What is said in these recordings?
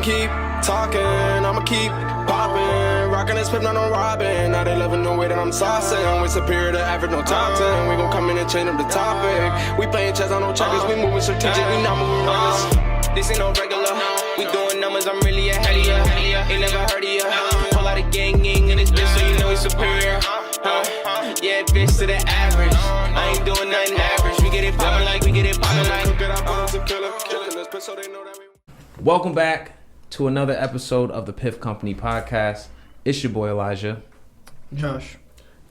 keep talking, I'ma keep popping. Rockin' this Piff, not no robbing. Now they loving the way that I'm saucing. We superior to average, no top 10. We gon' come in and change up the topic. We playing chess on no checkers, we moving strategic, we not moving reckless. This ain't no regular, we doing numbers, I'm really ahead of ya. Ain't never heard of ya. Pull out a gang in this bitch, so you know we superior. Yeah, bitch to the average. I ain't doing nothing average. We get it poppin' like, we get it poppin' like. Welcome back to another episode of the Piff Company podcast. It's your boy Elijah. Josh.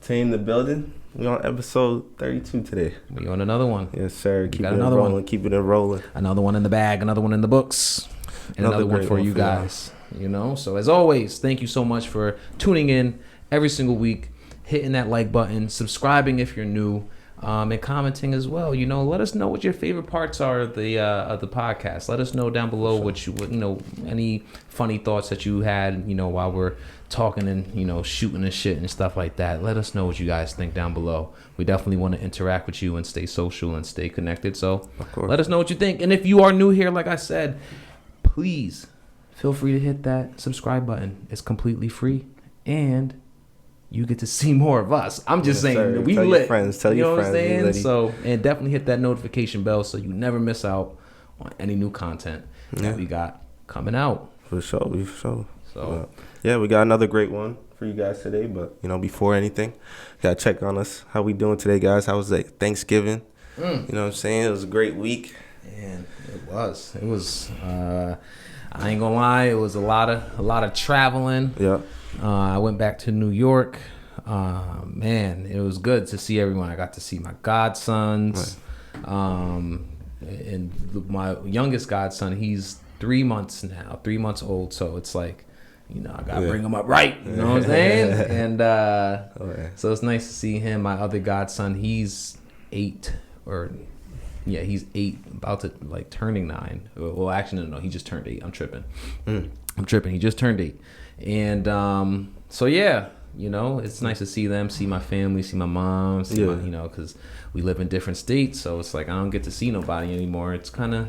Team the building. We on episode 32 today. We on another one. Yes, sir. Keep it rolling. Keep it rolling. Another one in the bag. Another one in the books. And another one for you guys. You know. So as always, thank you so much for tuning in every single week, hitting that like button, subscribing if you're new. And commenting as well. You know, let us know what your favorite parts are of the podcast. Let us know down below what you know, any funny thoughts that you had, you know, while we're talking and, you know, shooting and shit and stuff like that. Let us know what you guys think down below. We definitely want to interact with you and stay social and stay connected. So let us know what you think. And if you are new here, like I said, please feel free to hit that subscribe button. It's completely free, and you get to see more of us. I'm just saying, sir. We tell lit. Your friends, tell your friends. What I'm saying? So, and definitely hit that notification bell so you never miss out on any new content that we got coming out. For sure. So, yeah, we got another great one for you guys today. But, you know, before anything, gotta check on us. How we doing today, guys? How was Thanksgiving? You know what I'm saying? It was a great week. Man, it was. I ain't gonna lie, it was a lot of traveling. Yeah. I went back to New York. Man, it was good to see everyone. I got to see my godsons. Right. And my youngest godson, he's 3 months now, 3 months old. So it's like, you know, I got to bring him up right. You know what I'm saying? And so it's nice to see him. My other godson, he's 8 he's 8, about to like turning 9. Well, actually, no, he just turned 8. I'm tripping. He just turned 8. And so yeah, you know, it's nice to see them, see my family, see my mom, see my, you know, because we live in different states, so it's like I don't get to see nobody anymore. It's kind of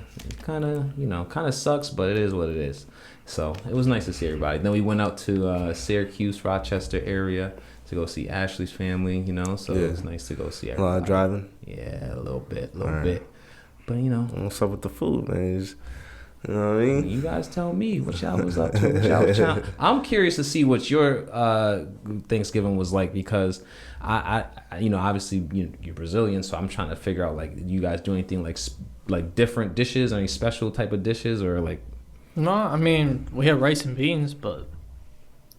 you know, kind of sucks, but it is what it is. So it was nice to see everybody. Then we went out to Syracuse, Rochester area to go see Ashley's family, you know, so it was nice to go see everybody. A lot of driving? Yeah, a little bit. But, you know. What's up with the food, man? You know what I mean? You guys tell me what y'all was up to. I'm curious to see what your Thanksgiving was like, because I you know, obviously you're Brazilian, so I'm trying to figure out, like, did you guys do anything like different dishes, any special type of dishes, or like? No, I mean, we had rice and beans, but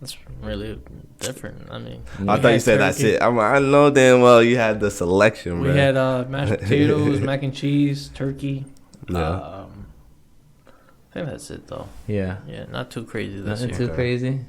that's really different. I mean, I thought you said that's it. I know damn well you had the selection, bro. We had mashed potatoes, mac and cheese, turkey. Yeah. I think that's it though. Yeah, not too crazy this year. Nothing too crazy.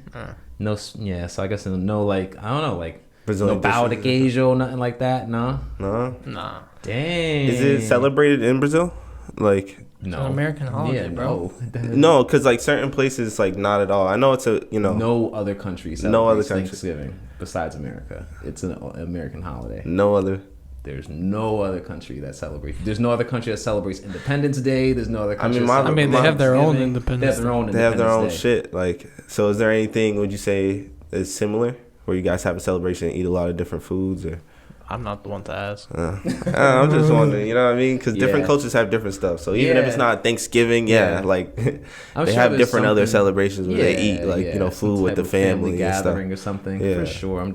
No, yeah. So I guess no, like, I don't know, like Brazilian no pão de queijo, nothing like that. No. Nah. Dang. Is it celebrated in Brazil? Like, no. It's an American holiday, bro. No, because like certain places, like not at all. I know it's a, you know. No other country celebrates Thanksgiving besides America. It's an American holiday. No other. There's no other country that celebrates. There's no other country that celebrates Independence Day. There's no other country. I mean, they have their own Independence. They have their own shit. Like, so is there anything? Would you say is similar where you guys have a celebration and eat a lot of different foods, or? I'm not the one to ask. I'm just wondering, you know what I mean? Because different cultures have different stuff. So even if it's not Thanksgiving, like they have different other celebrations where they eat, like, you know, food with the family gathering and stuff. Or something. For sure. I'm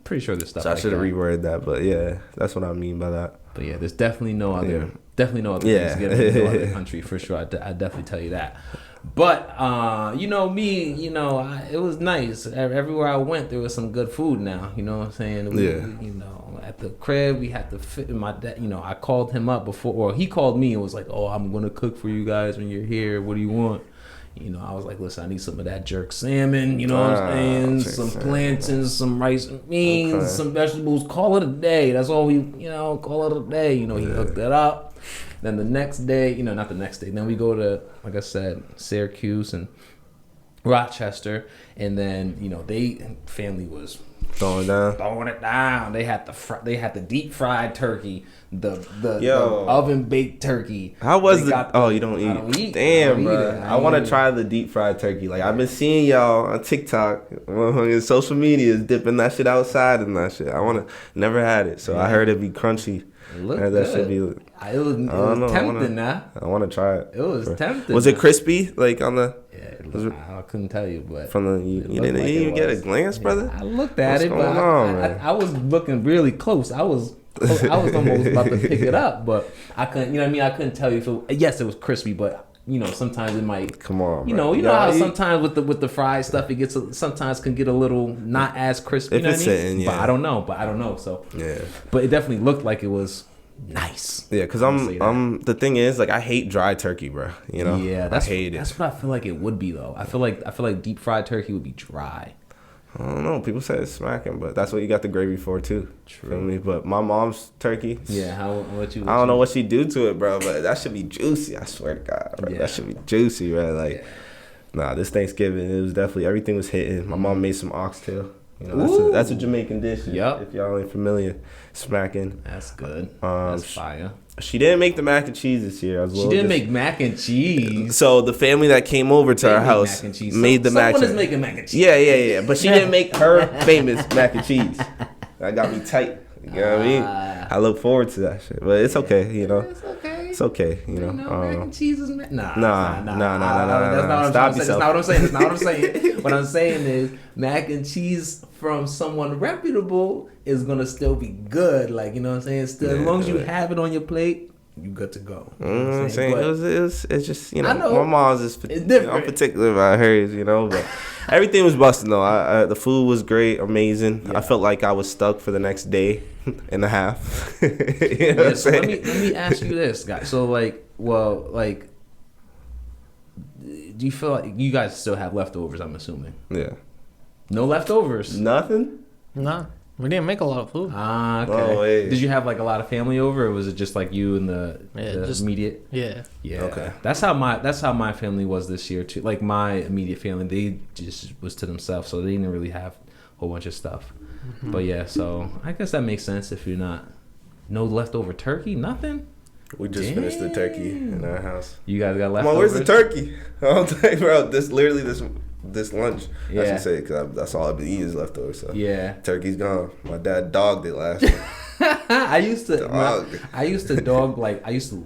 pretty sure there's stuff. So I should have reworded that, but yeah, that's what I mean by that. But yeah, there's definitely no other Thanksgiving in no other country for sure. I definitely tell you that. But you know me, you know, it was nice. Everywhere I went, there was some good food. Now, you know what I'm saying? We, you know, at the crib, we had to fit in my dad. You know, I called him up before, or he called me and was like, "Oh, I'm gonna cook for you guys when you're here. What do you want?" You know, I was like, "Listen, I need some of that jerk salmon. You know what I'm saying? Some plantains, some rice and beans, some vegetables. Call it a day. That's all we, you know, call it a day." You know, he hooked that up. Then the next day, you know, not the next day. Then we go to, like I said, Syracuse and Rochester, and then, you know, family was Throwing down. Throwing it down. They had the deep fried turkey, the Yo. oven baked turkey. How was They the? got Oh, you don't eat. I don't eat. Damn, I bro. don't eat it. I want to try the deep fried turkey. Like I've been seeing y'all on TikTok, and social media is dipping that shit outside and that shit. I want to. Never had it, so I heard it'd be crunchy. It looked that good. should be. It was tempting, nah. I want to try it. It was tempting. Was it crispy? Like on the? Yeah, I couldn't tell you, but From the you didn't even get a glance, brother. I looked at What's it, but going on, man? I was looking really close. I was almost about to pick it up, but I couldn't. You know what I mean? I couldn't tell you if it was crispy, but sometimes it might. Come on, you bro. know how sometimes with the fried stuff it gets sometimes can get a little not as crispy. If you know it's what I mean? sitting, yeah. But I don't know. So Yeah. but it definitely looked like it was nice. Yeah, because I'm the thing is, like, I hate dry turkey, bro. You know? Yeah, I hate it. That's what I feel like it would be though. I feel like deep fried turkey would be dry. I don't know. People say it's smacking, but that's what you got the gravy for too. True. Feel me? But my mom's turkey. Yeah, I don't know what she do to it, bro, but that should be juicy. I swear to God, bro. Yeah. That should be juicy, bro. Like, nah, this Thanksgiving it was definitely everything was hitting. My mom made some oxtail. You know, that's a Jamaican dish. Yep. If y'all ain't familiar, smacking. That's good. That's fire. She didn't make the mac and cheese this year. She didn't make mac and cheese. So the family that came over to our house mac and cheese. made the mac. Someone is making mac and cheese. Yeah. But she didn't make her famous mac and cheese. That got me tight. You know what I mean? I look forward to that shit, but it's okay. You know, It's okay. it's okay. You know, mac and cheese is nah. Nah. That's not Stop what I'm saying. That's not what I'm saying. What I'm saying is mac and cheese from someone reputable is gonna still be good. Like, you know what I'm saying? Still, as long as you have it on your plate, you good to go. You know what I'm saying? It's just, you know, I know. my mom's is It's different. I'm particular about hers, you know, but everything was busting though. The food was great, amazing. Yeah. I felt like I was stuck for the next day and a half. You know what I'm So let saying? me ask you this, guys. So do you feel like you guys still have leftovers? I'm assuming. Yeah. No leftovers. Nothing? Nah, we didn't make a lot of food. Ah, okay. Oh, wait. Did you have like a lot of family over, or was it just like you and the just immediate? Yeah. Yeah. Okay. That's how my family was this year too. Like my immediate family, they just was to themselves, so they didn't really have a whole bunch of stuff. Mm-hmm. But yeah, so I guess that makes sense if you're not no leftover turkey, nothing. We just finished the turkey in our house. You guys got Come leftovers. on, where's the turkey? I'm telling you, bro, this lunch, I Yeah. should say, because that's all I've been eating is leftovers. So Yeah. turkey's gone. My dad dogged it last year. I used to Dog.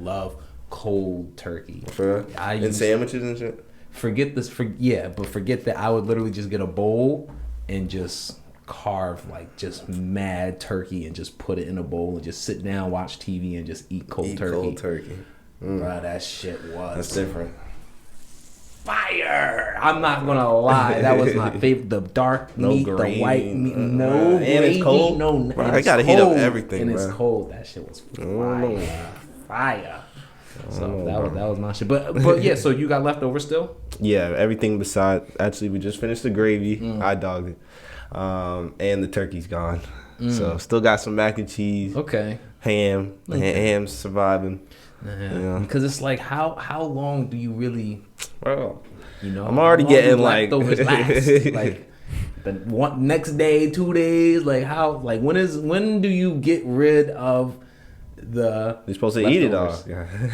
love cold turkey. For real? And sandwiches and shit. Forget that I would literally just get a bowl and just carve like just mad turkey and just put it in a bowl and just sit down, watch TV and just eat cold turkey. Cold turkey. Bruh, that shit was That's different. fire. I'm not gonna lie, that was my favorite. The dark No meat, green, the white meat, and gravy, it's cold. no. Bro, and I it's gotta heat up cold, everything, and it's bro. cold. That shit was fire. So Oh, that was my shit. But yeah, so you got leftover still? Yeah, everything beside. Actually, we just finished the gravy. I dogged it. And the turkey's gone. So still got some mac and cheese. Okay. Ham. Ham's surviving. Yeah. Because it's like how long do you really, Bro, I'm how already long do getting like leftovers last? Like the next day, 2 days, like when do you get rid of the you're supposed to eat it all. leftovers?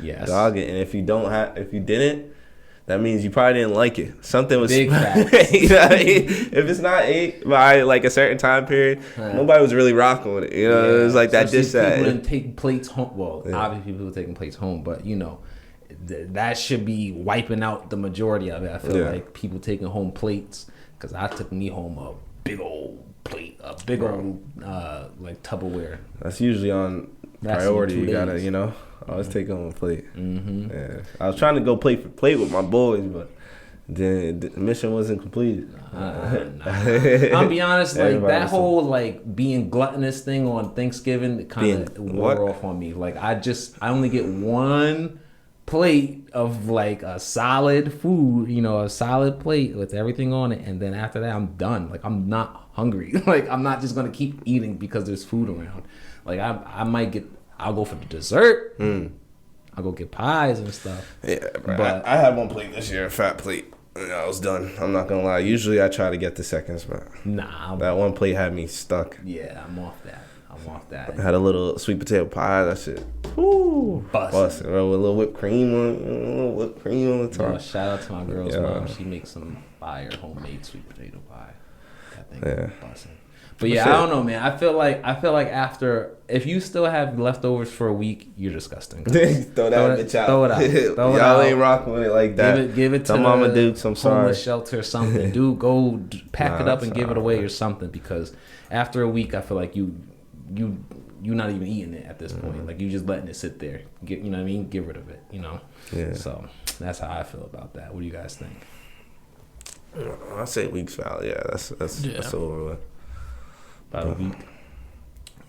Yes. Dog it. And if you didn't, that means you probably didn't like it. Something was Big facts. You know what I mean? If it's not ate by like a certain time period, nobody was really rocking with it. You know, it was like that dish People that didn't take plates home. Well, obviously people were taking plates home, but that should be wiping out the majority of it. I feel like people taking home plates, because I took me home a big old plate, a big old like Tupperware. that's usually on That's priority. in 2 You gotta, days. always take home a plate. Yeah, I was trying to go plate for plate with my boys, but then the mission wasn't completed. I'll be honest, like Everybody that was whole like being gluttonous thing on Thanksgiving kind of wore off on me. Like I only get one plate of like a solid food, a solid plate with everything on it, and then after that I'm done. Like I'm not hungry. Like I'm not just gonna keep eating because there's food around. Like I'll go for the dessert. I'll go get pies and stuff. Yeah, bro. But I had one plate this year, a fat plate. I was done. I'm not gonna lie. Usually I try to get the seconds, but that one plate had me stuck. Yeah, I'm off that. I had a little sweet potato pie. That shit, woo, busting, bro, with a little whipped cream on the top. Shout out to my girl's mom. She makes some fire homemade sweet potato pie. That thing is busting. But yeah, I don't know, man. I feel like after, if you still have leftovers for a week, you're disgusting. throw that bitch out. Throw it out. Y'all ain't rocking with it like that. Give it to some Mama Dukes. I'm sorry. Homeless shelter or something. Dude, go pack it up and give it away or something. Because after a week, I feel like you're not even eating it at this point. Like you just letting it sit there. You know what I mean? Get rid of it. You know. Yeah. So that's how I feel about that. What do you guys think? I say week's valid. Yeah, that's over with. About a week.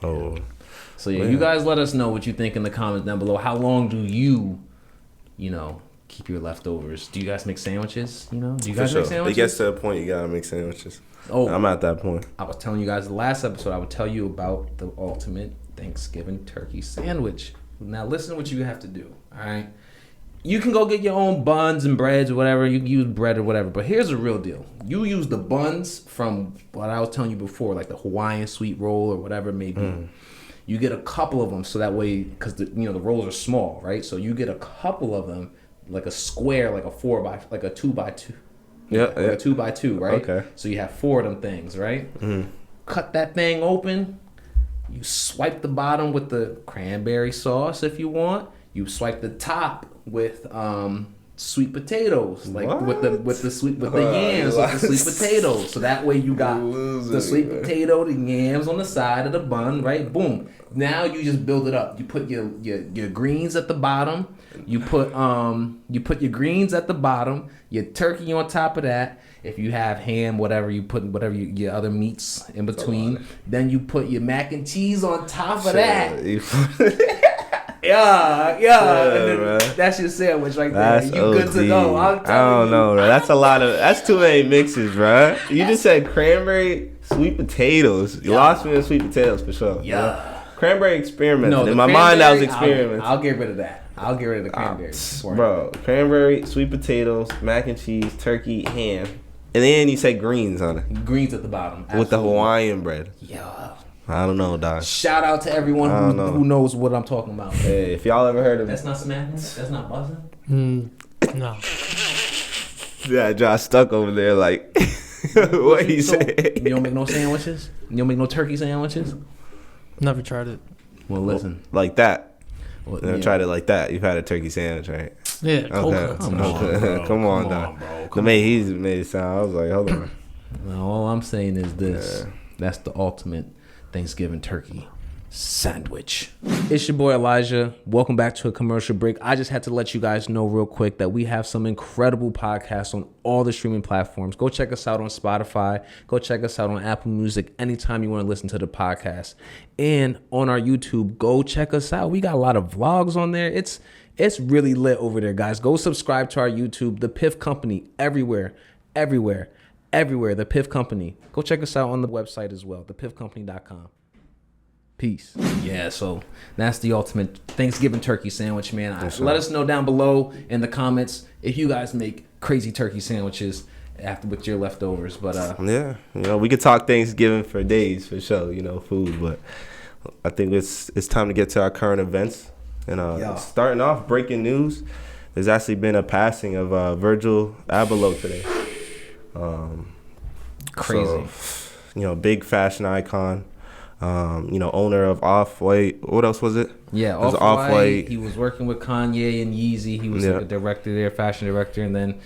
Oh. So yeah, you guys let us know what you think in the comments down below. How long do you keep your leftovers? Do you guys make sandwiches? Do you guys make sandwiches? It gets to a point you gotta make sandwiches. Oh, I'm at that point. I was telling you guys the last episode, I would tell you about the ultimate Thanksgiving turkey sandwich. Now listen to what you have to do. All right. You can go get your own buns and breads or whatever. You can use bread or whatever. But here's the real deal. You use the buns from what I was telling you before, like the Hawaiian sweet roll or whatever it may be. You get a couple of them so that way, because the rolls are small, right? So you get a couple of them, like a square, like a 2x2. Yeah, like a 2x2, right? Okay. So you have 4 of them things, right? Cut that thing open. You swipe the bottom with the cranberry sauce if you want. You swipe the top with sweet potatoes, like with the yams with the sweet potatoes. So that way you got the sweet potato, the yams on the side of the bun, right? Boom. Now you just build it up. You put your greens at the bottom. You put your greens at the bottom. Your turkey on top of that. If you have ham, whatever, you put whatever your other meats in between. Then you put your mac and cheese on top of that. Yeah. And then that's your sandwich right there. That's you good to go. I don't know, bro. That's that's too many mixes, bro. You just said cranberry, sweet potatoes. You lost me in sweet potatoes for sure. Yeah. Bro. Cranberry experiment. In my mind, I was experimenting. I'll get rid of that. I'll get rid of the cranberry. Bro, cranberry, sweet potatoes, mac and cheese, turkey, ham. And then you say greens on it. Greens at the bottom. Absolutely. With the Hawaiian bread. Yeah. I don't know, dog. Shout out to everyone who knows what I'm talking about. Hey, if y'all ever heard of That's not smacking? That's not buzzing? No. Yeah, Josh stuck over there like, what he said. You don't make no sandwiches? You don't make no turkey sandwiches? Never tried it. Well, listen. Like that. Well, Never tried it like that. You've had a turkey sandwich, right? Yeah, okay. Come on, dog. The way he's made it sound, I was like, hold on. No, all I'm saying is this. Yeah. That's the ultimate Thanksgiving turkey sandwich. It's your boy Elijah. Welcome back to a commercial break. I just had to let you guys know real quick that we have some incredible podcasts on all the streaming platforms. Go check us out on Spotify. Go check us out on Apple Music anytime you want to listen to the podcast. And on our YouTube, go check us out. We got a lot of vlogs on there. It's really lit over there, guys. Go subscribe to our YouTube, The Piff Company, everywhere. The Piff Company. Go check us out on the website as well, thepiffcompany.com. Peace. Yeah, so that's the ultimate Thanksgiving turkey sandwich, man. Let us know down below in the comments if you guys make crazy turkey sandwiches with your leftovers. But yeah, we could talk Thanksgiving for days for sure, food. But I think it's time to get to our current events. And starting off, breaking news. There's actually been a passing of Virgil Abloh today. Crazy. So, big fashion icon. Owner of Off-White. What else was it? Yeah, Off-White. He was working with Kanye and Yeezy. He was like a director there, fashion director, and then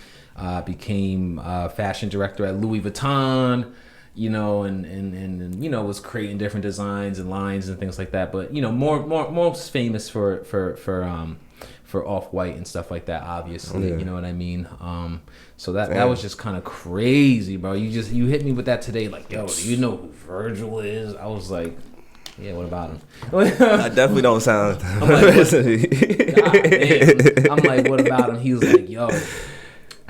became fashion director at Louis Vuitton. And was creating different designs and lines and things like that. But most famous for Off-White and stuff like that. Obviously, you know what I mean. So that was just kind of crazy, bro. You hit me with that today, like, yo, do you know who Virgil is? I was like, yeah, what about him? I definitely don't sound. I'm like, what about him? He was like, yo,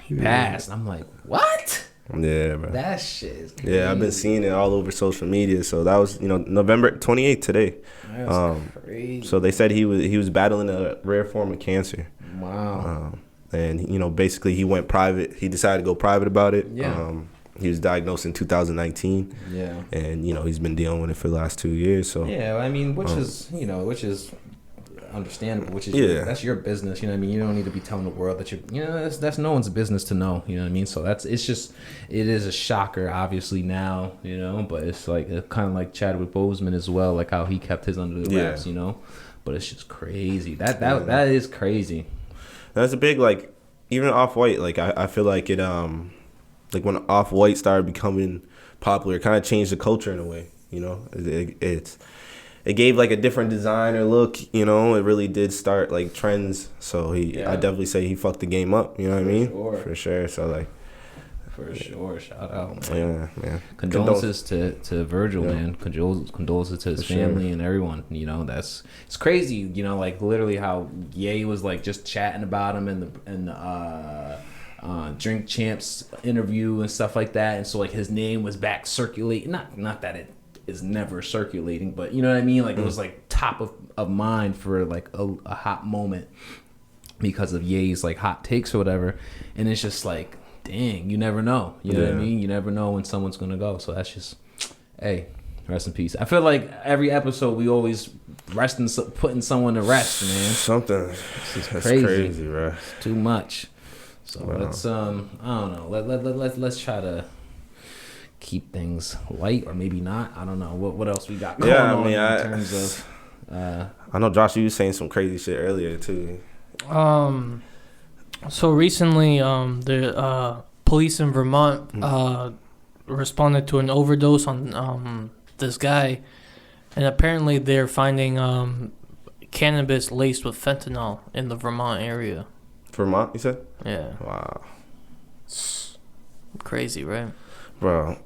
he passed. I'm like, what? Yeah, bro. That shit is crazy. Yeah, I've been seeing it all over social media. So that was, November 28th today. That's crazy. So they said he was battling a rare form of cancer. Wow. and you know, basically he went private. He decided to go private about it. Yeah. He was diagnosed in 2019. Yeah. And you know, he's been dealing with it for the last 2 years. So Yeah, I mean, which is understandable. Which is that's your business. You know what I mean? You don't need to be telling the world that that's no one's business to know. You know what I mean? So it is a shocker, obviously now. You know, but it's like kind of like Chadwick Boseman as well, like how he kept his under the wraps. You know, but it's just crazy. That is crazy. That's a big, like, even Off-White, like I feel like it like when Off-White started becoming popular, it kind of changed the culture in a way. You know, it gave like a different design or look. You know, it really did start like trends. So I definitely say he fucked the game up. You know what I mean? For sure. So like. For sure, shout out, man. Yeah, man. Condolences to Virgil, man. Condolences to his family and everyone. You know, it's crazy. You know, like literally how Ye was like just chatting about him in the Drink Champs interview and stuff like that, and so like his name was back circulating. Not that it is never circulating, but you know what I mean. Like it was like top of mind for like a hot moment because of Ye's like hot takes or whatever, and it's just like. Dang, you never know. You know what I mean? You never know when someone's gonna go. So that's just, hey, rest in peace. I feel like every episode we always putting someone to rest, man. Something. This is That's crazy, bro. It's too much. So let's I don't know. Let's try to keep things light, or maybe not. I don't know. What else we got going on in terms of? I know Josh, you was saying some crazy shit earlier too. So recently, the police in Vermont responded to an overdose on this guy, and apparently they're finding cannabis laced with fentanyl in the Vermont area. Vermont, you said? Yeah. Wow. Crazy, right? Bro,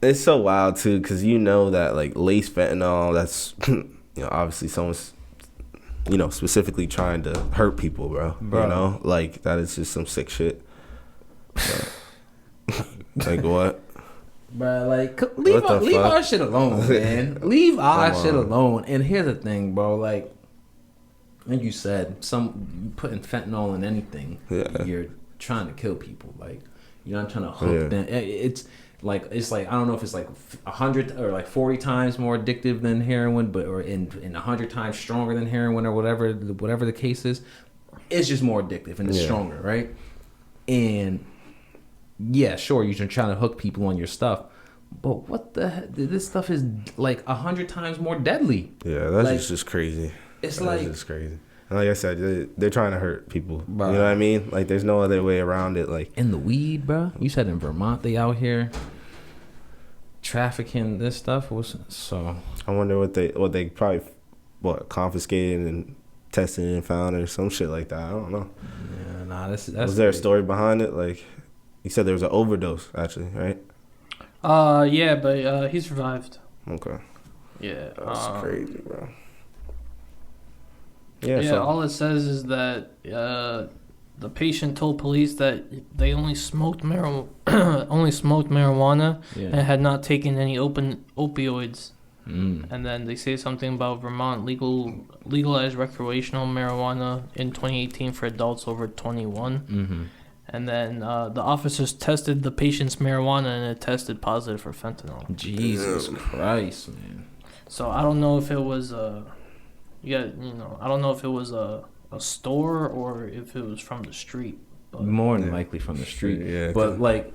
it's so wild too, because you know that like laced fentanyl, that's you know, obviously someone's, you know, specifically trying to hurt people, bro. You know, like that is just some sick shit. Like what? Bro, like leave our shit alone, man. Leave our shit alone. And here's the thing, bro. Like you said, you putting fentanyl in anything, you're trying to kill people. Like you're not trying to hook them. It's like I don't know if it's like 100 or like 40 times more addictive than heroin, but or in 100 times stronger than heroin or whatever the case is. It's just more addictive and it's stronger, right? And yeah, sure, you're trying to hook people on your stuff, but what the heck? This stuff is like 100 times more deadly. Yeah, that's like, just crazy. It's like just crazy. Like I said, they're trying to hurt people. Bro. You know what I mean? Like, there's no other way around it. Like in the weed, bro. You said in Vermont they out here trafficking this stuff. So I wonder what they probably confiscated and tested and found or some shit like that. I don't know. Yeah, nah. That's was there a story behind it? Like you said, there was an overdose actually, right? Yeah, but he survived. Okay. Yeah. That's crazy, bro. Yeah, so all it says is that the patient told police that they only smoked marijuana and had not taken any opioids. And then they say something about Vermont legalized recreational marijuana in 2018 for adults over 21. Mm-hmm. And then the officers tested the patient's marijuana and it tested positive for fentanyl. Jesus Christ, man. So I don't know if it was I don't know if it was a store or if it was from the street. But more than likely from the street. Yeah. But like,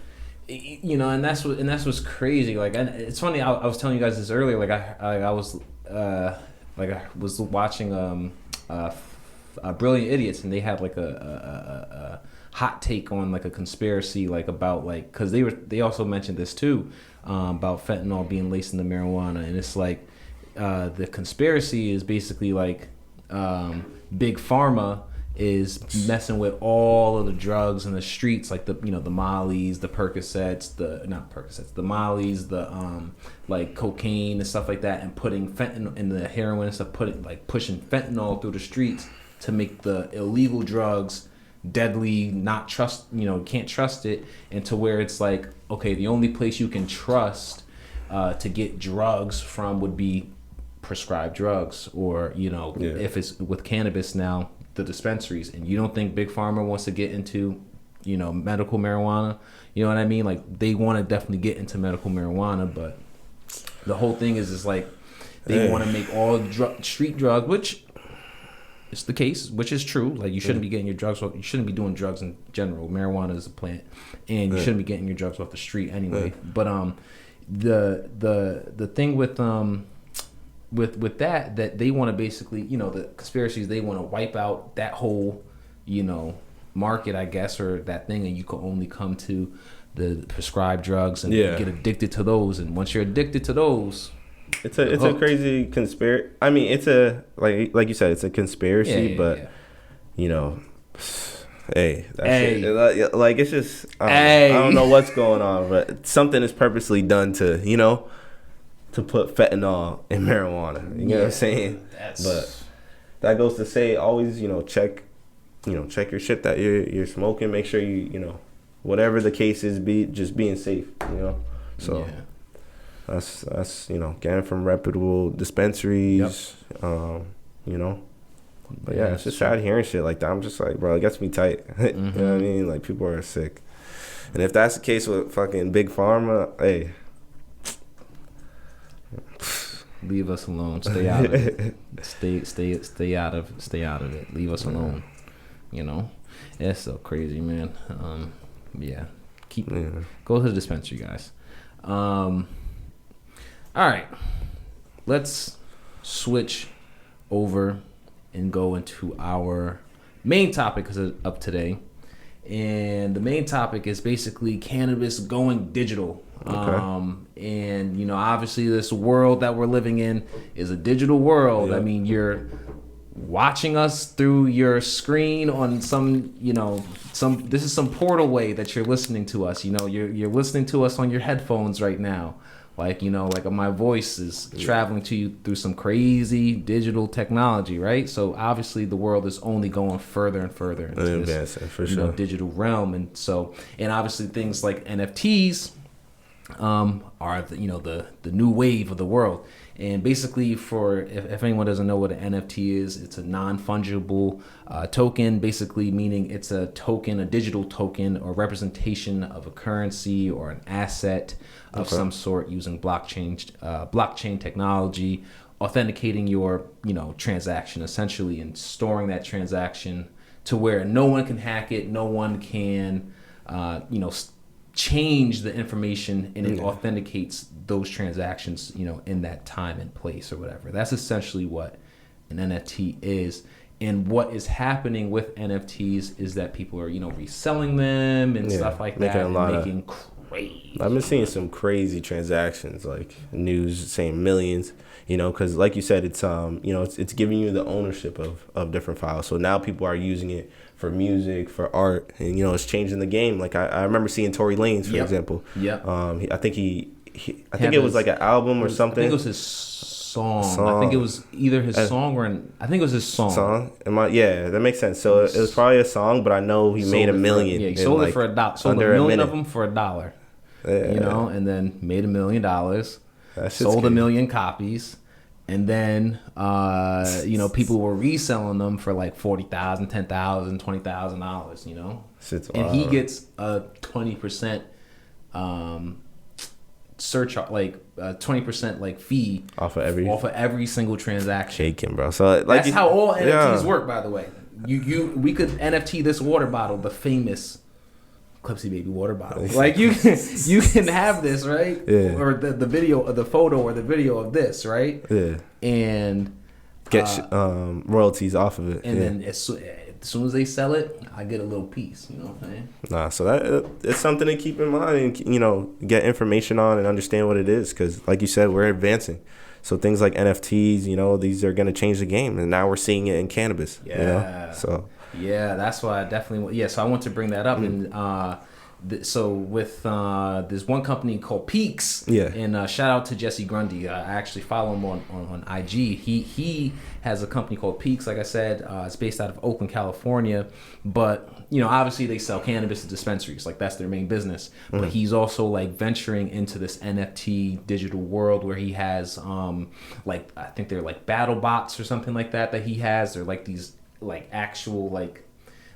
you know, and that's what's crazy. Like, and it's funny. I was telling you guys this earlier. Like, I was watching Brilliant Idiots, and they had like a hot take on like a conspiracy, like about like because they also mentioned this too about fentanyl being laced in the marijuana, and it's like. The conspiracy is basically like big pharma is messing with all of the drugs in the streets, like the Mollies, the Percocets, the Mollies, the like cocaine and stuff like that, and putting fentanyl in the heroin and stuff, pushing fentanyl through the streets to make the illegal drugs deadly, can't trust it, and to where it's like, okay, the only place you can trust to get drugs from would be prescribed drugs, or if it's with cannabis now, the dispensaries, and you don't think Big Pharma wants to get into, you know, medical marijuana? You know what I mean? Like, they want to definitely get into medical marijuana, but the whole thing is like they want to make all street drugs, which is the case, which is true. Like, you shouldn't be getting your drugs off. You shouldn't be doing drugs in general. Marijuana is a plant, and you shouldn't be getting your drugs off the street anyway. But the thing with that they want to basically, you know, the conspiracies, they want to wipe out that whole, you know, market, I guess, or that thing, and you can only come to the prescribed drugs and get addicted to those. And once you're addicted to those, it's a crazy conspiracy. I mean, it's a like you said, it's a conspiracy, but you know, hey, shit, like, it's just I don't know what's going on, but something is purposely done to, you know, to put fentanyl in marijuana. You know what I'm saying? But that goes to say, always, you know, check your shit that you're smoking. Make sure you know, whatever the case is, just being safe, you know. So that's you know, getting from reputable dispensaries, you know. But yeah, it's just sad hearing shit like that. I'm just like, bro, it gets me tight. You know what I mean? Like, people are sick, and if that's the case with fucking Big Pharma, hey, leave us alone. Stay out of it. Stay out of it. Leave us alone. You know, it's so crazy, man. Go to the dispensary, guys. All right, let's switch over and go into our main topic of today. And the main topic is basically cannabis going digital. Okay. And, you know, obviously this world that we're living in is a digital world. I mean, you're watching us through your screen on this is some portal way that you're listening to us. You know, you're listening to us on your headphones right now. Like, you know, like my voice is traveling to you through some crazy digital technology, right? So obviously the world is only going further and further into this, digital realm. And obviously things like NFTs are the new wave of the world. And basically, if anyone doesn't know what an NFT is, it's a non-fungible token, basically meaning it's a token, a digital token or representation of a currency or an asset of some sort using blockchain technology, authenticating your, you know, transaction essentially, and storing that transaction to where no one can hack it, no one can, change the information, and it authenticates those transactions, you know, in that time and place or whatever. That's essentially what an NFT is. And what is happening with NFTs is that people are, you know, reselling them and stuff like that, and making crazy. I've been seeing some crazy transactions, like news saying millions, you know, because like you said, it's it's giving you the ownership of different files. So now people are using it for music, for art, and, you know, it's changing the game. Like I remember seeing Tory Lanez, for example. I think it was like an album or something. I think it was his song. I think it was either his song or I think it was his song. That makes sense. So it was probably a song, but I know he made $1 million. He sold it for $1. Sold $1 million of them for $1. You know, and then made $1 million. Sold 1 million copies. And then, people were reselling them for like $40,000, $10,000, $20,000, you know? And he gets a 20% surcharge, like 20% like fee off of every single transaction. Shaking, bro. So that's how all NFTs work, by the way. We could NFT this water bottle, the famous Clipsy Baby water bottle. Like you can have this, right? Yeah. Or the video, or the photo, or the video of this, right? Yeah. And get royalties off of it. And then as soon as they sell it, I get a little piece. You know what I'm saying? So that it's something to keep in mind, and, you know, get information on and understand what it is, because like you said, we're advancing. So things like NFTs, you know, these are going to change the game, and now we're seeing it in cannabis. Yeah. You know? So. Yeah, that's why I definitely so I want to bring that up. And so with there's one company called Peaks, and shout out to Jesse Grundy. I actually follow him on IG. He has a company called Peaks, like I said. It's based out of Oakland, California, but you know, obviously they sell cannabis to dispensaries, like that's their main business. But he's also like venturing into this NFT digital world where he has like, I think they're like battle bots or something like that he has. They're like these like actual like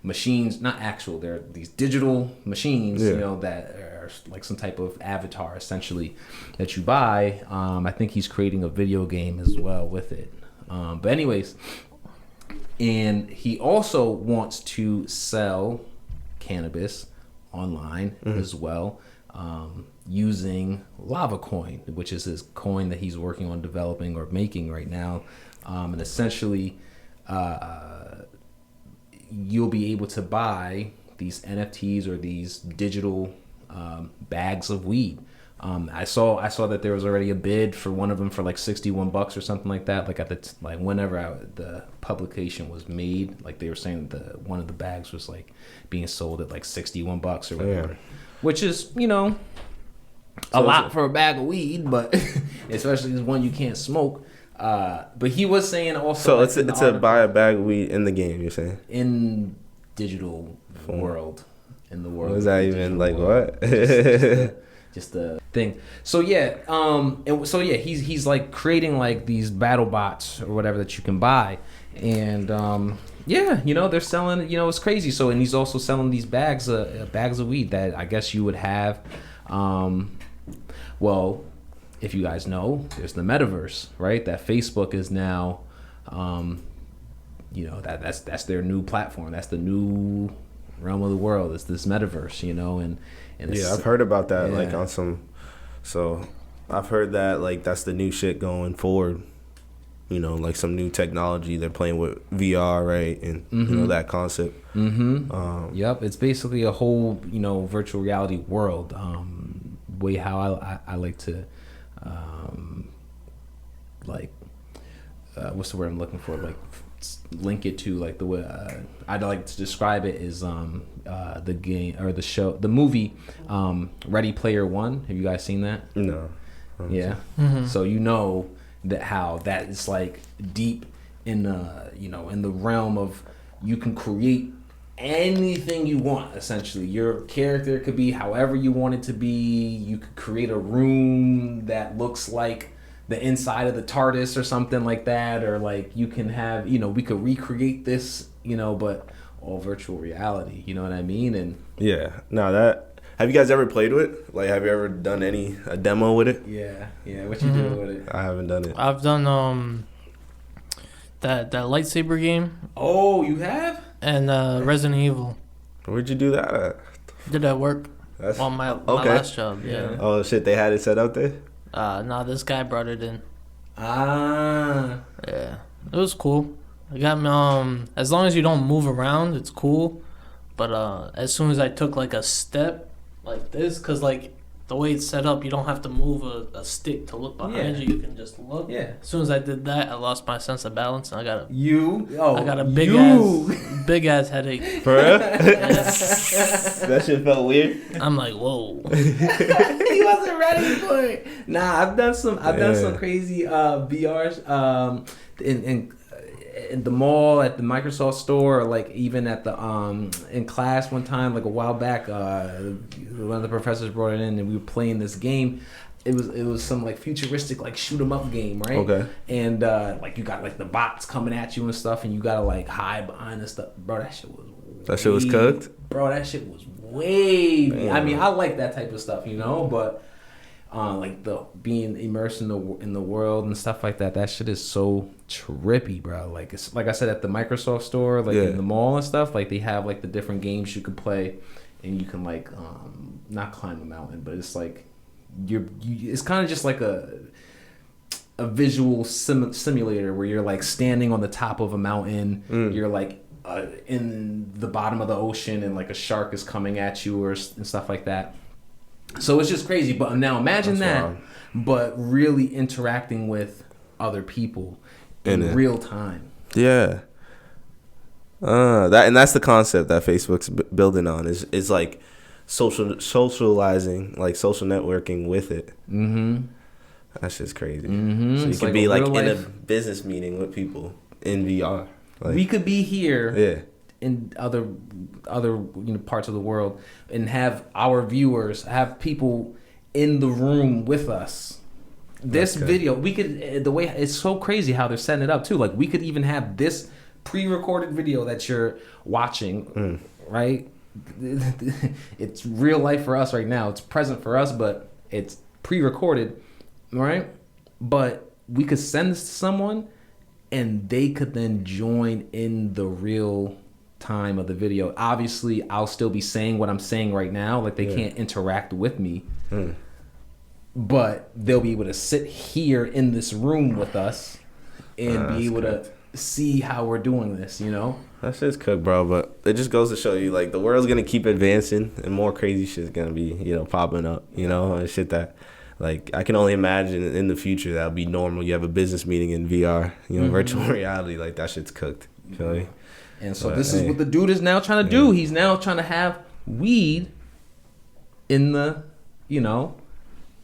machines, not actual, they're these digital machines, you know, that are like some type of avatar essentially that you buy. I think he's creating a video game as well with it. But anyways, and he also wants to sell cannabis online as well, using Lava Coin, which is his coin that he's working on developing or making right now. And essentially, you'll be able to buy these NFTs or these digital bags of weed. I saw that there was already a bid for one of them for like $61 or something like that. Like at the whenever the publication was made, like they were saying that one of the bags was like being sold at like $61 or whatever, which is, you know, a lot for a bag of weed, but especially this one you can't smoke. But he was saying also, so it's a buy a bag of weed in the game. You're saying in digital world, in the world. What is that even like? World. What? Just the thing. So yeah, he's like creating like these battle bots or whatever that you can buy, and yeah, you know, they're selling. You know, it's crazy. So, and he's also selling these bags of weed that I guess you would have. Well, if you guys know, there's the Metaverse, right? That Facebook is now, you know, that's their new platform. That's the new realm of the world. It's this Metaverse, you know, and yeah, I've heard about that, like on some. So, I've heard that like that's the new shit going forward. You know, like some new technology. They're playing with VR, right, and you know that concept. Yep, it's basically a whole, you know, virtual reality world. Way how I like to. Like what's the word I'm looking for, like link it to like the way I'd like to describe it is the game or the show, the movie Ready Player One. Have you guys seen that? No. Yeah. So you know that how that is like deep in you know, in the realm of you can create anything you want. Essentially, your character could be however you want it to be. You could create a room that looks like the inside of the TARDIS or something like that, or like you can have, you know, we could recreate this, you know, but all virtual reality, you know what I mean? And yeah, no, that, have you guys ever played with it? Like, have you ever done a demo with it? Yeah, what you doing with it? I haven't done it. I've done that lightsaber game. Oh, you have? And Resident Evil. Where'd you do that at? Did that work? On my last job, yeah. Oh shit, they had it set up there? Nah, this guy brought it in. Ah. Yeah. It was cool. I got me, as long as you don't move around, it's cool. But as soon as I took like a step like this, cause like the way it's set up, you don't have to move a stick to look behind you. You can just look. Yeah. As soon as I did that, I lost my sense of balance, and I got a big ass headache. For real? That shit felt weird. I'm like, whoa. He wasn't ready for it. Nah, I've done some crazy VRs in the mall, at the Microsoft store, or like even at the in class one time, like a while back. One of the professors brought it in, and we were playing this game. It was some like futuristic like shoot 'em up game, right? Okay. And like you got like the bots coming at you and stuff, and you gotta like hide behind and stuff. Bro, that shit was cooked. Bro, that shit was way. I mean, I like that type of stuff, you know, but. Like the being immersed in the world and stuff like that. That shit is so trippy, bro. Like it's like I said at the Microsoft store, like in the mall and stuff. Like they have like the different games you could play, and you can like not climb a mountain, but it's like it's kind of just like a visual simulator where you're like standing on the top of a mountain. You're like in the bottom of the ocean, and like a shark is coming at you and stuff like that. So it's just crazy. But now imagine but really interacting with other people in real time. Yeah. That's the concept that Facebook's building on is like socializing, like social networking with it. That's just crazy. So you could be like in a business meeting with people in VR. Like, we could be here. In other parts of the world, and have our viewers, have people in the room with us. This video, we could, the way it's so crazy how they're setting it up too. Like we could even have this pre-recorded video that you're watching, right? It's real life for us right now. It's present for us, but it's pre-recorded, right? But we could send this to someone, and they could then join in the real time of the video. Obviously, I'll still be saying what I'm saying right now. Like, they can't interact with me. But they'll be able to sit here in this room with us and be able to see how we're doing this, you know? That shit's cooked, bro. But it just goes to show you, like, the world's going to keep advancing and more crazy shit's going to be, you know, popping up, you know? And shit that, like, I can only imagine in the future that'll be normal. You have a business meeting in VR, you know, virtual reality. Like, that shit's cooked. You feel me? And so this is what the dude is now trying to do. He's now trying to have weed in the, you know,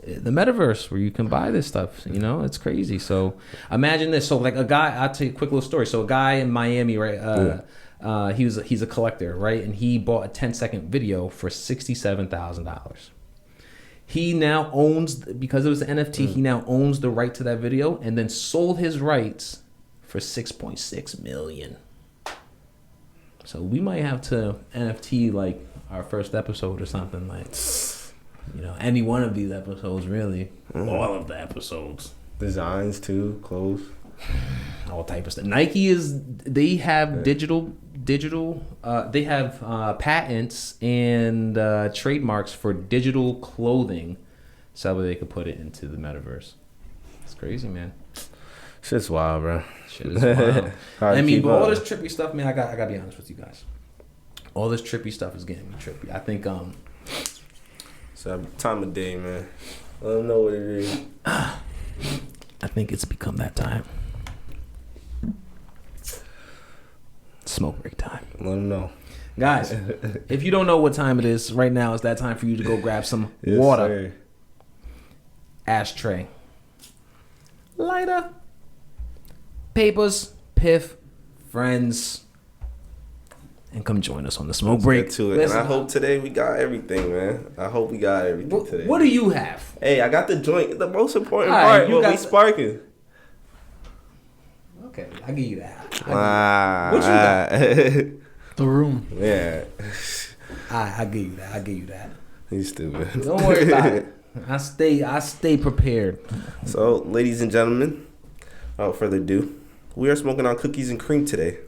the metaverse where you can buy this stuff. You know, it's crazy. So imagine this. So like a guy, I'll tell you a quick little story. So a guy in Miami, right? He's a collector, right? And he bought a 10-second video for $67,000. He now owns, because it was an NFT, he now owns the right to that video, and then sold his rights for $6.6 million. So we might have to NFT like our first episode or something, like, you know, any one of these episodes, really. All of the episodes. Designs too, clothes. All type of stuff. Nike they have digital, they have patents and trademarks for digital clothing, so that way they could put it into the metaverse. It's crazy, man. Shit's wild, bro. Shit is wild. I mean, but all this trippy stuff, man, I gotta be honest with you guys. All this trippy stuff is getting me trippy. I think it's that time of day, man. Let them know what it is. I think it's become that time. Smoke break time. Let them know. Guys, if you don't know what time it is, right now it's that time for you to go grab some water. Sir. Ashtray. Lighter. Papers. Piff. Friends. And come join us on the smoke break. Get to it. Listen, and I hope today we got everything, man. I hope we got everything today. What do you have? Hey, I got the joint. The most important part. What we sparking. Okay, I give you that. What you got? The room. Yeah. I give you that. I give you that. He's stupid. Don't worry about it. I stay prepared. So, ladies and gentlemen, without further ado, we are smoking on cookies and cream today.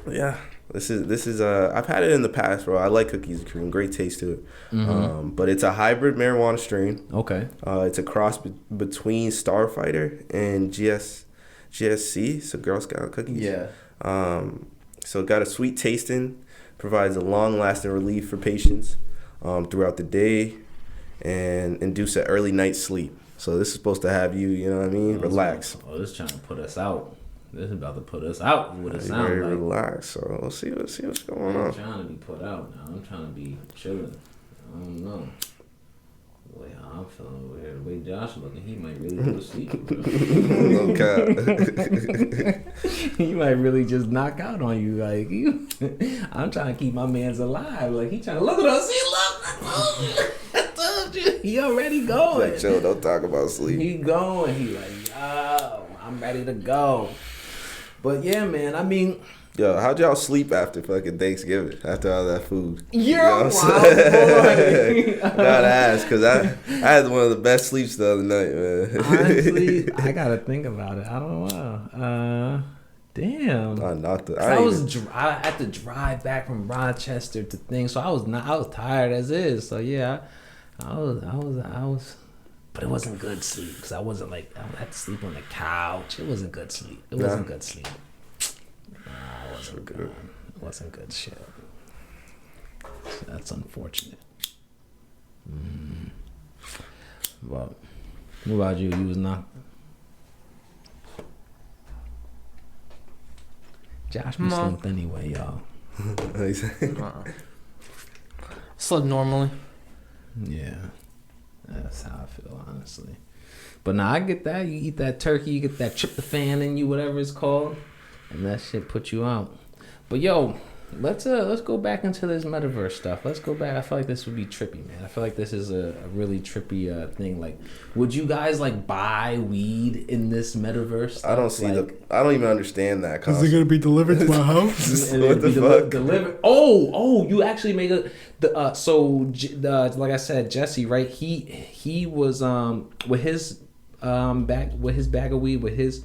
Yeah, this is I've had it in the past, bro. I like cookies and cream, great taste to it. But it's a hybrid marijuana strain. Okay. It's a cross between Starfighter and GSC, so Girl Scout cookies. Yeah. So it got a sweet tasting, provides a long-lasting relief for patients throughout the day, and induce an early night sleep. So this is supposed to have you, you know what I mean, relax. Oh, this is trying to put us out. This is about to put us out. What it sounds very like. Relax. So we'll see what's going on. I'm trying to be put out now. I'm trying to be chilling. I don't know. The way how I'm feeling over here, the way Josh looking, he might really go to sleep. Okay. He might really just knock out on you. Like I'm trying to keep my man's alive. Like he trying to look at us. I told you. He already going. Like, Joe, don't talk about sleep. He going. He like, yo, I'm ready to go. But yeah, man, I mean, yo, how'd y'all sleep after fucking Thanksgiving? After all that food? You're a wild boy. Gotta ask, because I had one of the best sleeps the other night, man. Honestly, I gotta think about it. I don't know. Damn. I had to drive back from Rochester to things, so I was tired as is. So yeah, I was. But it wasn't good sleep because I wasn't like I had to sleep on the couch. It wasn't good sleep. It wasn't good sleep. Nah, it wasn't good. It wasn't good shit. So that's unfortunate. Well, what about you? You was not. Josh be slept anyway, y'all. Slept normally. Yeah. That's how I feel, honestly. But now I get that. You eat that turkey, you get that tryptophan in you, whatever it's called, and that shit put you out. But yo, let's go back into this metaverse stuff. Let's go back. I feel like this would be trippy, man. I feel like this is a really trippy thing. Like, would you guys like buy weed in this metaverse stuff? I don't see I don't even understand that concept. Is it gonna be delivered to my house? What the fuck? Delivered. Oh, you actually made like I said, Jesse, right? He was with his bag of weed, with his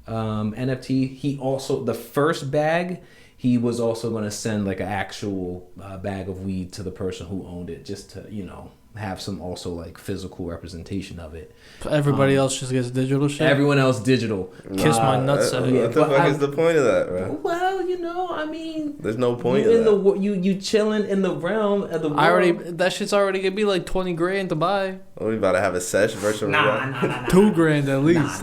NFT. He also, the first bag, he was also going to send like an actual bag of weed to the person who owned it, just to, you know, have some also like physical representation of it. Everybody else just gets digital shit. Everyone else digital. Kiss my nuts. What the fuck is the point of that, bro? Well, you know, I mean, there's no point you in that. You chilling in the realm of the world. That shit's already gonna be like $20,000 to buy. We about to have a sesh virtual reality. Nah. $2,000 at least.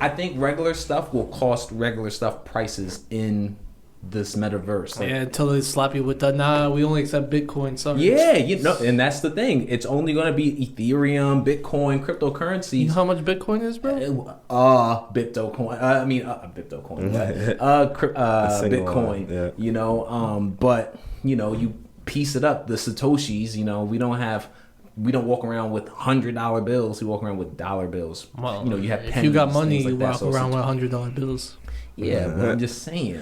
I think regular stuff will cost regular stuff prices in this metaverse. Like, Yeah, until they slap you with that. Nah, we only accept Bitcoin. Sorry. yeah, you know, and that's the thing. It's only going to be Ethereum, Bitcoin, cryptocurrencies. You know how much Bitcoin is, bro? Bitcoin. Bitcoin. Yeah. You know, but you know, you piece it up. The Satoshis. You know, we don't walk around with $100 bills. We walk around with dollar bills. Well, you know, you have if pennies, you got money, things like you that. walk around with $100 bills. Yeah, but I'm just saying.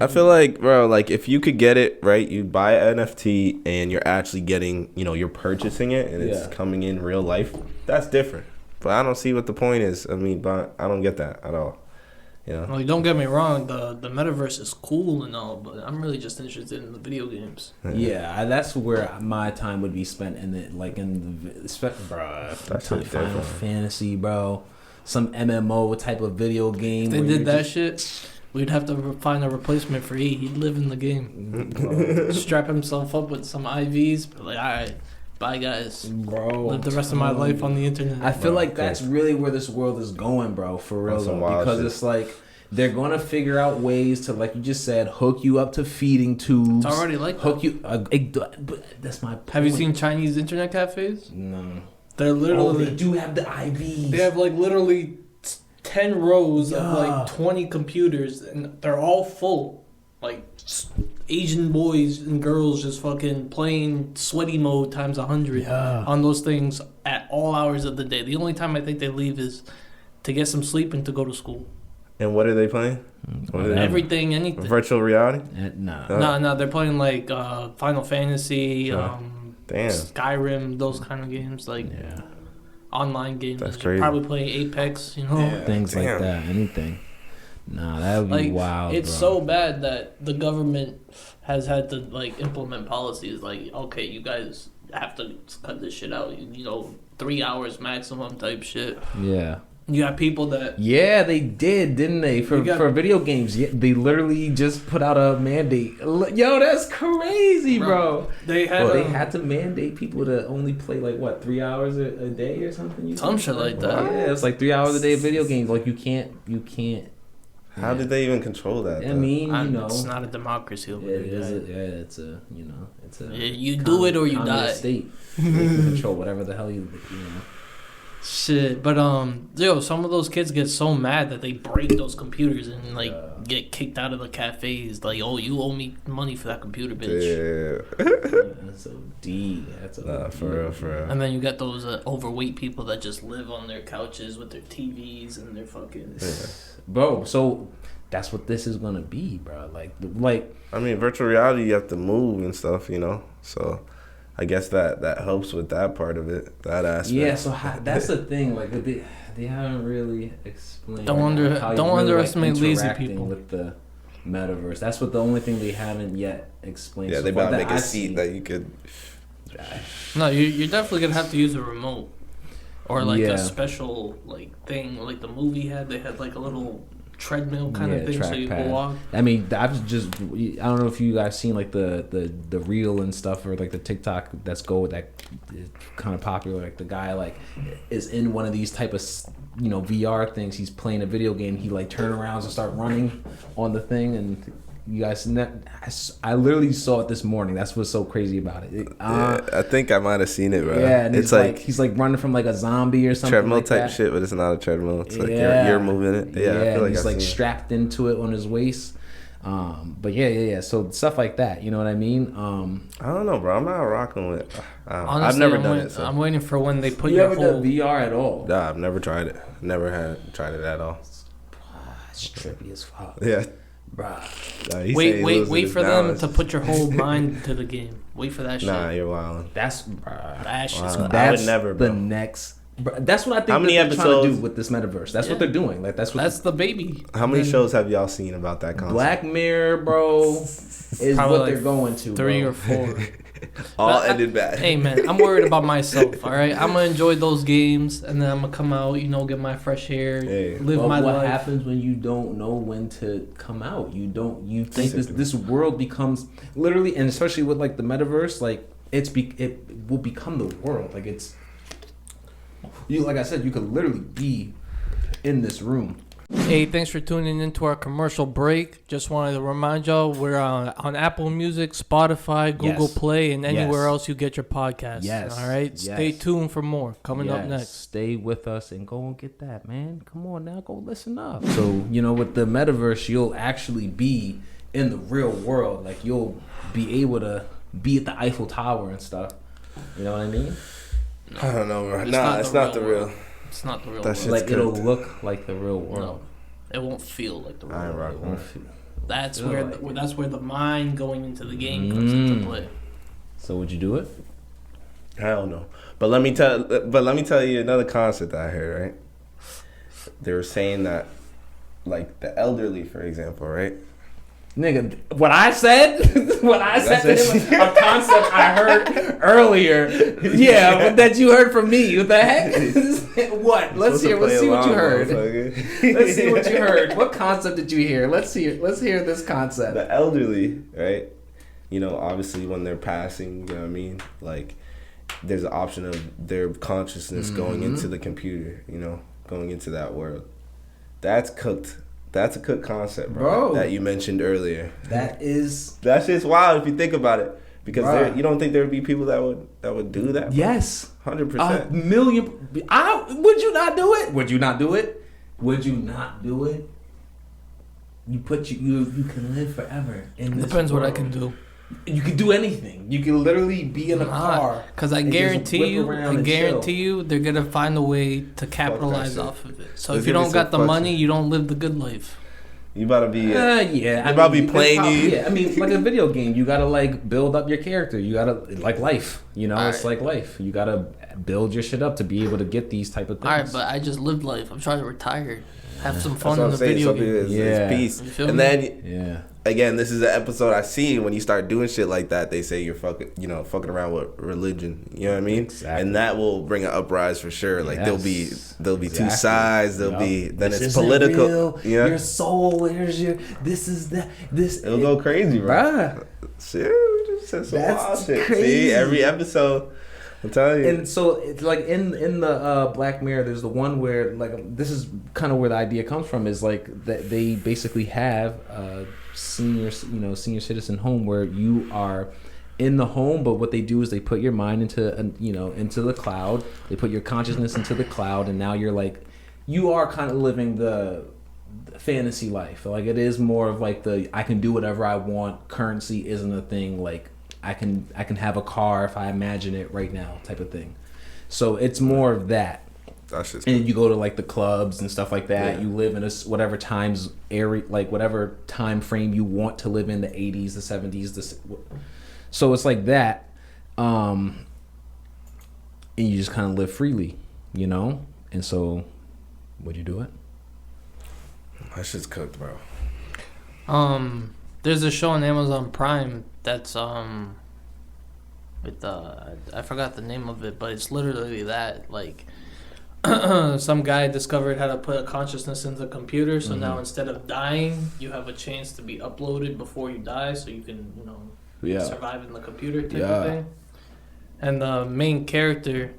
I feel like, bro, like if you could get it right, you buy an NFT and you're actually getting, you know, you're purchasing it and it's coming in real life. That's different. But I don't see what the point is. I mean, but I don't get that at all. You know? Like, don't get me wrong, the metaverse is cool and all, but I'm really just interested in the video games. Yeah, that's where my time would be spent in it, like in the bro. That's Final different. Fantasy, bro. Some MMO type of video game. If they where did you're that shit, we'd have to find a replacement for E. He'd live in the game. Strap himself up with some IVs, but like, all right, bye guys. Bro, Live the rest of my life on the internet. I feel Bro, like that's really where this world is going, bro. For real, That's some though, wild because shit. it's like they're gonna figure out ways to, like you just said, hook you up to feeding tubes. It's already like hook you. That's my point. Have you seen Chinese internet cafes? No. They're literally. They do have the IVs. They have like literally 10 rows of Yeah. like 20 computers, and they're all full. Like Asian boys and girls just fucking playing sweaty mode times 100 on those things at all hours of the day. The only time I think they leave is to get some sleep and to go to school. And what are they playing? What are they- Everything, anything. Virtual reality? Nah. No, they're playing like Final Fantasy, Damn. Skyrim, those kind of games, like Yeah. online games. That's You're crazy. Probably playing Apex, you know. Things Damn. like that. Anything. Nah, that would be Like, wild. it's bro. so bad that the government has had to like implement policies like, okay, you guys have to cut this shit out. You know, 3 hours maximum type shit. Yeah. You got people that Yeah, they did, didn't they? For You got- for video games, yeah, they literally just put out a mandate. Yo, that's crazy, bro. they had They had to mandate people to only play like what, 3 hours a day or something. Some shit like that. Yeah, it's like 3 hours a day of video games. Like you can't. How did they even control that? I though? mean, you know, it's not a democracy over it there. is. guys. It's a, you know, it's a. You do it or you die. State. They can control whatever the hell you know. Shit, but some of those kids get so mad that they break those computers and like get kicked out of the cafes. Like, oh, you owe me money for that computer, bitch. Yeah. That's so deep. That's Nah, for real. And then you got those overweight people that just live on their couches with their TVs and their fucking. Bro, so that's what this is gonna be, bro. Like, I mean, virtual reality, you have to move and stuff, you know? So I guess that helps with that part of it, that aspect. yeah. So that's the thing. Like, they haven't really explained. Don't underestimate lazy interacting people. with the metaverse. That's what the only thing they haven't yet explained. Yeah, so they far about to that make a I've seat seen. that you could. No, you're definitely gonna have to use a remote, or like Yeah. a special like thing, like the movie had. They had like a little treadmill kind of thing, so you trackpad. can walk. I mean, I don't know if you guys seen like the reel and stuff, or like the TikTok that is kind of popular. Like the guy like is in one of these type of VR things. He's playing a video game. He like turn around and start running on the thing, and you guys, I literally saw it this morning. That's what's so crazy about it. Yeah, I think I might have seen it, bro. Yeah, and it's he's like running from like a zombie or something. treadmill like type that. shit, but it's not a treadmill. It's like Yeah. you're moving it. Yeah, I feel like he's I've like seen it. strapped into it on his waist. But yeah. So stuff like that, you know what I mean? I don't know, bro. I'm not rocking with. Honestly, I've never done it. So. I'm waiting for when they put you your ever whole. done VR at all? Nah, I've never tried it. Never had tried it at all. It's trippy as fuck. Yeah. Bruh. Nah, he said Wait he losing for his them balance. to put your whole mind to the game. Wait for that shit. Nah, you're wildin'. That's That shit's Wow. cool. I would never, the bro. next. That's what I think How many they're trying to episodes- do with this metaverse. That's what Yeah. they're doing. Like that's what That's the baby. How many shows have y'all seen about that concept? Black Mirror, bro, is Probably what they're like going to. 3 bro. or 4. All But ended bad. Hey man, I'm worried about myself. All right, I'm gonna enjoy those games, and then I'm gonna come out, get my fresh air, Hey. live But my what life. happens when you don't know when to come out? You think this world becomes literally, and especially with like the metaverse, like it will become the world. Like it's like I said, you could literally be in this room. Hey, thanks for tuning into our commercial break. Just wanted to remind y'all we're on Apple Music, Spotify, Google Yes. Play, and anywhere Yes. else you get your podcasts. Yes. All right. Yes. Stay tuned for more coming up Yes, next. Stay with us and go and get that, man. Come on now, go listen up. So, with the metaverse, you'll actually be in the real world. Like, you'll be able to be at the Eiffel Tower and stuff. You know what I mean? I don't know, bro. It's Nah, not it's the not the real real. world. It's not the real That world. shit's Like, it'll cooked. look like the real world. No, it won't feel like the real I ain't world. rocking with it. That's Feel where like that's where the mind going into the game comes into play. So, would you do it? Hell no. But let me tell you another concept that I heard, right? They were saying that, like, the elderly, for example, right? Nigga, what I said to him, a concept I heard earlier. Yeah, but that you heard from me. What the heck? What? Let's see what you heard. Let's see what you heard. What concept did you hear? Let's hear this concept. The elderly, right? Obviously when they're passing, you know what I mean? Like, there's an option of their consciousness going into the computer, going into that world. That's cooked. That's a cooked concept, bro. That you mentioned earlier. That shit's wild if you think about it. Because you don't think there would be people that would do that? Bro? Yes. 100%. 1,000,000. Would you not do it? Would you not do it? Would you not do it? You can live forever in this Depends what I world. can do. You can do anything. You can literally be in a car. Because I and just guarantee whip you, around and chill. they're gonna find a way to capitalize shit. off of it. So There's if you gonna don't be got some the fuck money, shit. you don't live the good life. You about to be... Yeah. They about to be playing you. Yeah, I mean, like a video game, you gotta like build up your character. You gotta like life. It's Alright. like life. You gotta build your shit up to be able to get these type of things. All right, but I just lived life. I'm trying to retire, have some That's fun what in I'm the saying. video Something game. is Yeah. peace. You feel And me? then... Yeah. Again, this is the episode I see when you start doing shit like that. They say you're fucking around with religion. You know what I mean? Exactly. And that will bring an uprise for sure. Like there'll be two Exactly. sides. There'll be then This it's isn't political. real. Yeah, Your soul. Here's your. This is the. This. it'll go crazy, bro. Bruh. Shit, we just said some That's wild shit. crazy. See, every episode, I'm telling you. And so it's like in the Black Mirror, there's the one where like this is kind of where the idea comes from is like that they basically have senior citizen home where you are in the home, but what they do is they put your mind into into the cloud. They put your consciousness into the cloud, and now you are kind of living the fantasy life. Like it is more of like I can do whatever I want. Currency isn't a thing. Like I can have a car if I imagine it right now type of thing. So it's more of that. That's just And you go to like the clubs and stuff like that. Yeah. You live in whatever times area, like whatever time frame you want to live in, the 80s, the 70s. So it's like that. And you just kind of live freely, And so, would you do it? that shit's cooked, bro. There's a show on Amazon Prime that's with I forgot the name of it, but it's literally that like some guy discovered how to put a consciousness into the computer, so now instead of dying, you have a chance to be uploaded before you die, so you can survive in the computer type of thing. And the main character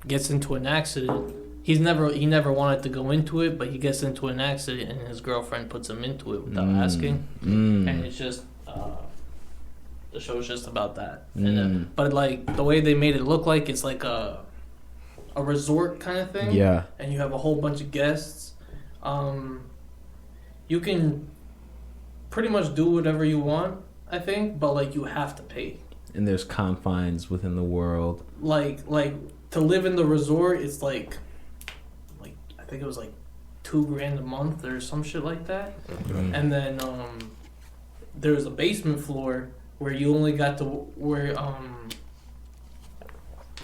gets into an accident. He never wanted to go into it, but he gets into an accident, and his girlfriend puts him into it without asking. And it's just the show's just about that. And, but like the way they made it look like it's like a resort kind of thing. Yeah. And you have a whole bunch of guests. You can pretty much do whatever you want, I think, but like you have to pay. And there's confines within the world. Like to live in the resort, it's like I think it was like $2,000 a month or some shit like that. Mm. And then there was a basement floor where you only got to where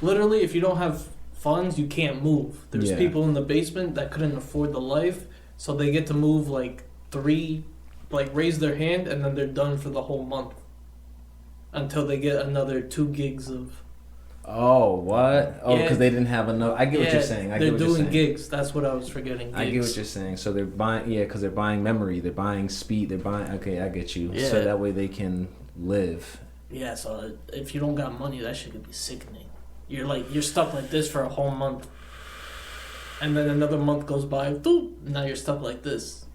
literally if you don't have funds you can't move. There's people in the basement that couldn't afford the life, so they get to move like raise their hand and then they're done for the whole month until they get another 2 gigs of. Oh, what? Oh, because Yeah. they didn't have enough. I get what you're saying. I they're get what you're doing saying. gigs. That's what I was forgetting. Gigs. I get what you're saying. So they're buying, because they're buying memory, they're buying speed, they're buying. Okay, I get you. Yeah. So that way they can live. Yeah, so if you don't got money, that shit could be sickening. You're stuck like this for a whole month, and then another month goes by. Doop, now you're stuck like this.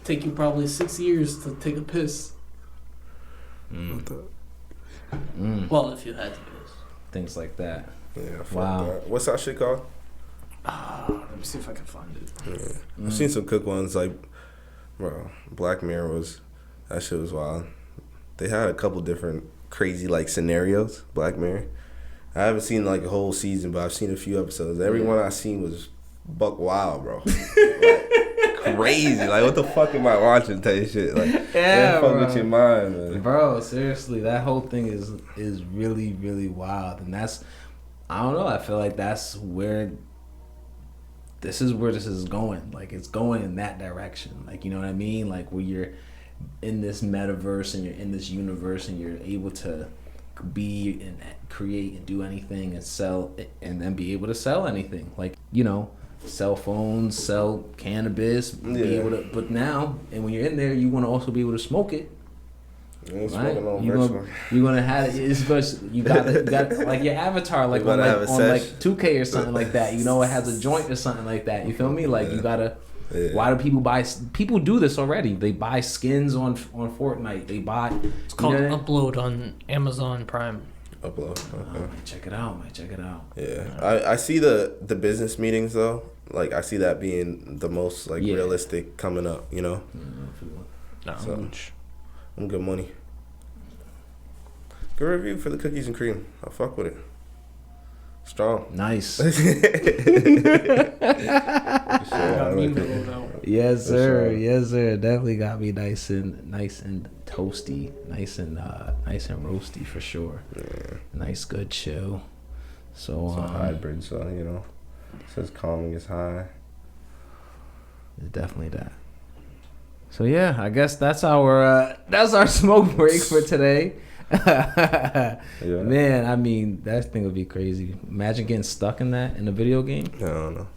Take you probably 6 years to take a piss. Well, if you had to piss. Things like that. Yeah, fuck Wow. that. What's that shit called? Let me see if I can find it. Yeah. I've seen some cook ones like, bro, Black Mirror that shit was wild. They had a couple different crazy like scenarios, Black Mirror. I haven't seen like a whole season, but I've seen a few episodes. Every one I've seen was buck wild, bro. Like, crazy. Like, what the fuck am I watching type shit? Like, Yeah, fuck bro. with your mind, man. Bro, seriously, that whole thing is really, really wild. And that's, I don't know, I feel like that's where this is going. Like, it's going in that direction. Like, you know what I mean? Like, where you're in this metaverse and you're in this universe and you're able to be and create and do anything and sell and then be able to sell anything. Like, you know, sell phones, sell cannabis, be able to, but now, and when you're in there, you want to also be able to smoke it. You ain't Right? smoking on You're Virgil. gonna have it. It's going you got like your avatar, like You on, gotta like, have a on like sesh. 2K or something like that. You know, it has a joint or something like that. You feel me? Like you gotta. Yeah. Why do people buy? People do this already. They buy skins on Fortnite. They buy. It's called you know, Upload on Amazon Prime. Upload. oh, might check it out. Yeah, I see the business meetings though. Like I see that being the most like Yeah. realistic coming up. You know, No. so I'm good money. Good review for the cookies and cream. I fuck with it. Strong. Nice. Got me mellowed out. Yes, sir. sure. Yes, sir. Definitely got me nice and toasty, nice and roasty for sure. Yeah. Nice, good chill. So It's a hybrid, so you know, it says calming is high. it's definitely that. So yeah, I guess that's our smoke break for today. Yeah. Man, I mean that thing would be crazy. Imagine getting stuck in a video game. I don't know.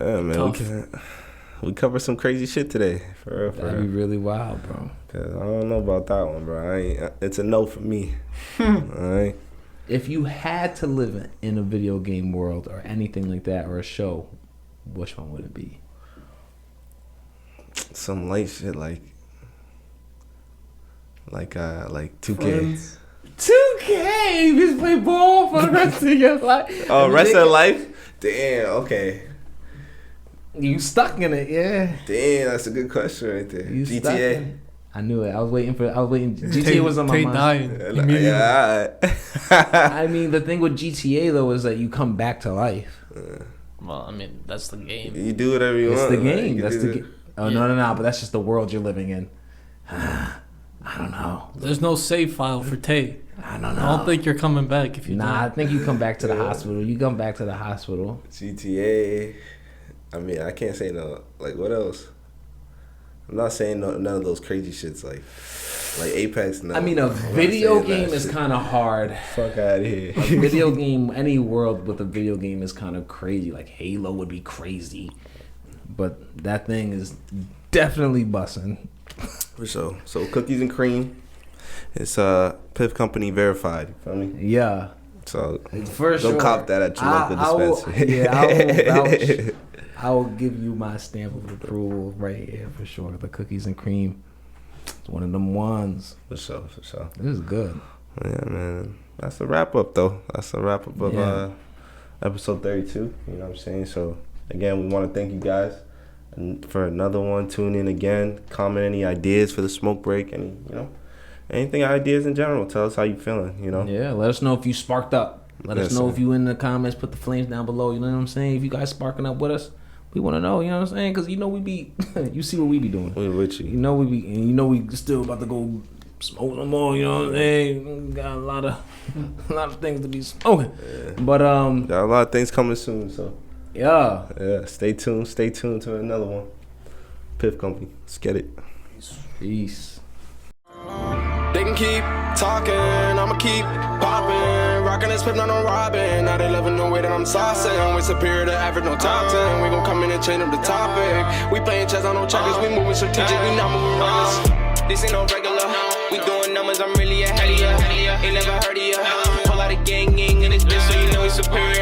Yeah, man, Tough. we covered some crazy shit today. For real, That'd be really wild, bro. 'Cause I don't know about that one, bro. It's a no for me. Alright. If you had to live in a video game world or anything like that or a show, which one would it be? Some light shit like 2K. Friends. 2K, you just play ball for the rest of your life. Oh, rest of life? Damn, okay. You stuck in it, yeah. Damn, that's a good question right there. You stuck in GTA. it. I knew it. I was waiting. GTA was on my mind. dying immediately. Yeah, alright. I mean, the thing with GTA though is that you come back to life. Well, I mean, that's the game. You do whatever you It's want. the man. game. You That's can the do game. Oh no! But that's just the world you're living in. I don't know. There's no save file for Tay. I don't know. I don't think you're coming back if you Nah, I do. think you come back to the hospital. You come back to the hospital. GTA. I mean, I can't say no. Like, what else? I'm not saying none of those crazy shits like Apex. No, I mean, a I'm not video saying that game is shit. kind of hard. Fuck out of here. A video game, any world with a video game is kind of crazy. Like Halo would be crazy, but that thing is definitely bussing. For sure. So cookies and cream. It's Piff Company verified. You feel me? Yeah, So for don't sure. cop that at your local I will- dispensary. Yeah, I will vouch. I will give you my stamp of approval right here for sure. The cookies and cream. It's one of them ones. For sure. This is good. Yeah, man. That's a wrap up though. That's a wrap up of Yeah. episode 32. You know what I'm saying? So again, we want to thank you guys for another one. Tune in again. Comment any ideas for the smoke break. Any, anything, ideas in general. Tell us how you feeling, Yeah, let us know if you sparked up. Let us know if you in the comments. Put the flames down below. You know what I'm saying? If you guys sparking up with us, we want to know. You know what I'm saying? Because we be, you see what we be doing. We with you. We still about to go smoke some more. You know what I'm saying? We got a lot of things to be smoking. Yeah. But got a lot of things coming soon. So yeah. Stay tuned. Stay tuned to another one. Piff Company. Let's get it. Peace. They can keep talking, I'ma keep popping. Rockin' this Piff, not no robbing. Now they loving the way that I'm saucing. We superior to average, no top 10. We gon' come in and change up the topic. We playing chess on no checkers, we moving strategic, we not moving reckless. This ain't no regular. We doing numbers, I'm really ahead of ya. Ain't never heard of ya. Pull out a gang in this bitch, so you know we superior